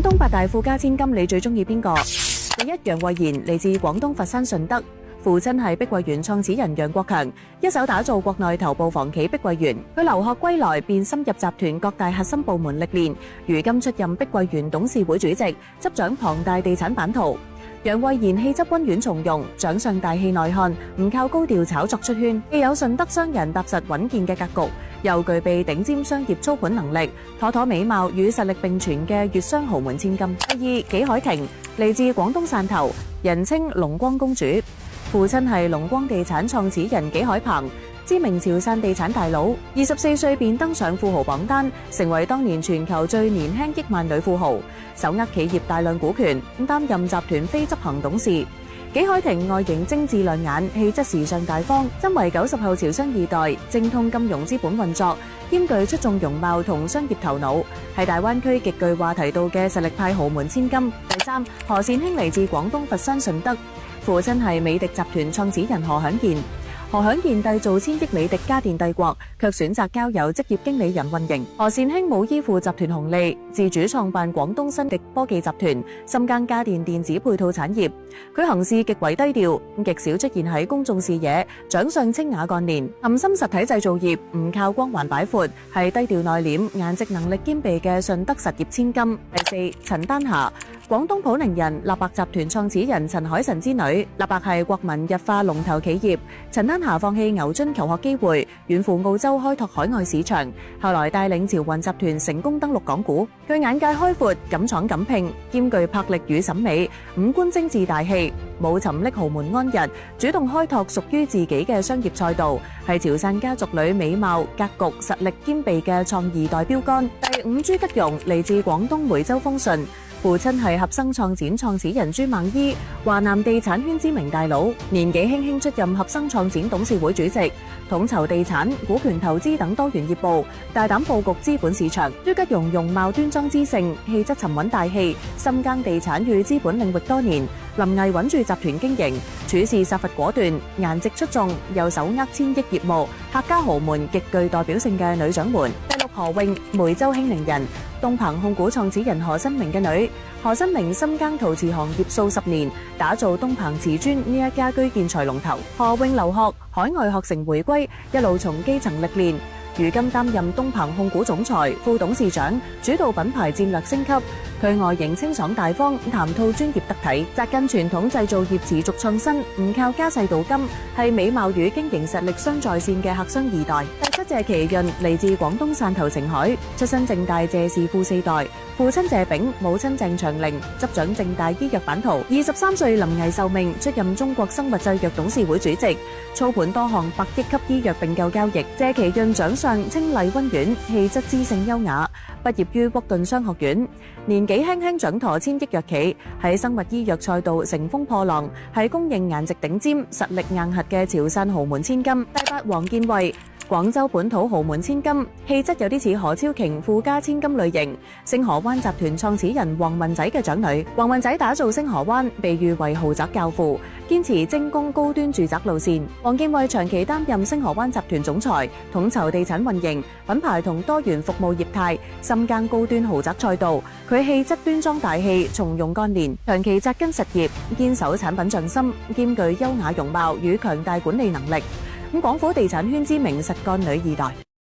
廣東八大富家千金，你最中意邊個？第一，楊惠妍，嚟自廣東佛山順德，父親係碧桂園創始人楊國強，一手打造國內頭部房企碧桂園。佢留學歸來便深入集團各大核心部門歷練，如今出任碧桂園董事會主席，執掌龐大地產版圖。楊惠妍氣質溫婉從容，長相大氣內涵，唔靠高調炒作出圈，既有順德商人踏實穩健嘅格局，又具備頂尖商業操盤能力，妥妥美貌與實力並存嘅粵商豪門千金。第二，紀海婷，嚟自廣東汕頭，人稱龍光公主，父親係龍光地產創始人紀海鵬，知名潮汕地產大佬，24歲便登上富豪榜單，成為當年全球最年輕億萬女富豪，手握企業大量股權，擔任集團非執行董事。紀海婷外形精緻亮眼，氣質時尚大方，身為90後潮商二代，精通金融資本運作，兼具出眾容貌同商業頭腦，係大灣區極具話題度嘅實力派豪門千金。第三，何善興，嚟自廣東佛山順德，父親係美的集團創始人何享賢。何享賢締造千億美的家電帝國，卻選擇交由職業經理人運營。何善興冇依附集團紅利，自主創辦廣東新迪科技集團，深耕家電電子配套產業。佢行事極為低調，極少出現喺公眾視野，長相清雅幹練，含心實體製造業，唔靠光環擺闊，係低調內斂、顏值能力兼備嘅順德實業千金。第四，陳丹霞，廣東普寧人，立白集團創始人陳海晨之女，立白係國民日化龍頭企業。陳丹霞放棄牛津求學機會，遠赴澳洲開拓海外市場，後來帶領潮雲集團成功登陸港股。佢眼界開闊，敢闖敢拼，兼具魄力與審美，五官精緻大氣，冇沉溺豪門安逸，主動開拓屬於自己嘅商業賽道，係潮汕家族裏美貌、格局、實力兼備嘅創意代標杆。第五，朱吉容，嚟自廣東梅州豐順，父親係合生創展創始人朱孟伊，華南地產圈知名大佬，年紀輕輕出任合生創展董事會主席，統籌地產、股權投資等多元業務，大膽佈局資本市場。朱吉容容貌端莊知性，氣質沉穩大氣，深耕地產與資本領域多年，臨危穩住集團經營，處事殺伐果斷，顏值出眾，又手握千億業務，客家豪門極具代表性嘅女掌門。第六，何穎，梅州興寧人，東鵬控股創始人何新明嘅女。何新明深耕陶瓷行業數十年，打造東鵬瓷磚呢一家居建材龍頭。何穎留學，海外學成回歸，一路從基層歷練，如今擔任東鵬控股總裁、副董事長，主導品牌戰略升級。佢外形清爽大方，談吐專業得體，紮根傳統製造業持續創新，唔靠家世賭金，係美貌與經營實力雙在線嘅客商二代。第七，謝其潤，嚟自廣東汕頭澄海，出身正大謝氏富四代，父親謝炳，母親鄭長玲，執掌正大醫藥版圖。23歲臨危受命，出任中國生物製藥董事會主席，操盤多項100億級醫藥併購交易。謝其潤長相清麗溫婉，氣質知性優雅，畢業於沃頓商學院，年紀輕輕掌舵千億藥企，喺生物醫藥賽道乘風破浪，係公認顏值頂尖、實力硬核嘅潮汕豪門千金。第八，黃建慧，廣州本土豪門千金，氣質有啲似何超瓊富家千金類型，星河灣集團創始人黃雲仔嘅長女。黃雲仔打造星河灣，被譽為豪宅教父，堅持精工高端住宅路線。黃建慧長期擔任星河灣集團總裁，統籌地產運營、品牌同多元服務業態，深耕高端豪宅賽道。佢氣質端莊大氣，從容幹練，長期紮根實業，堅守產品匠心，兼具優雅容貌與強大管理能力。廣府地產圈知名實幹女二代。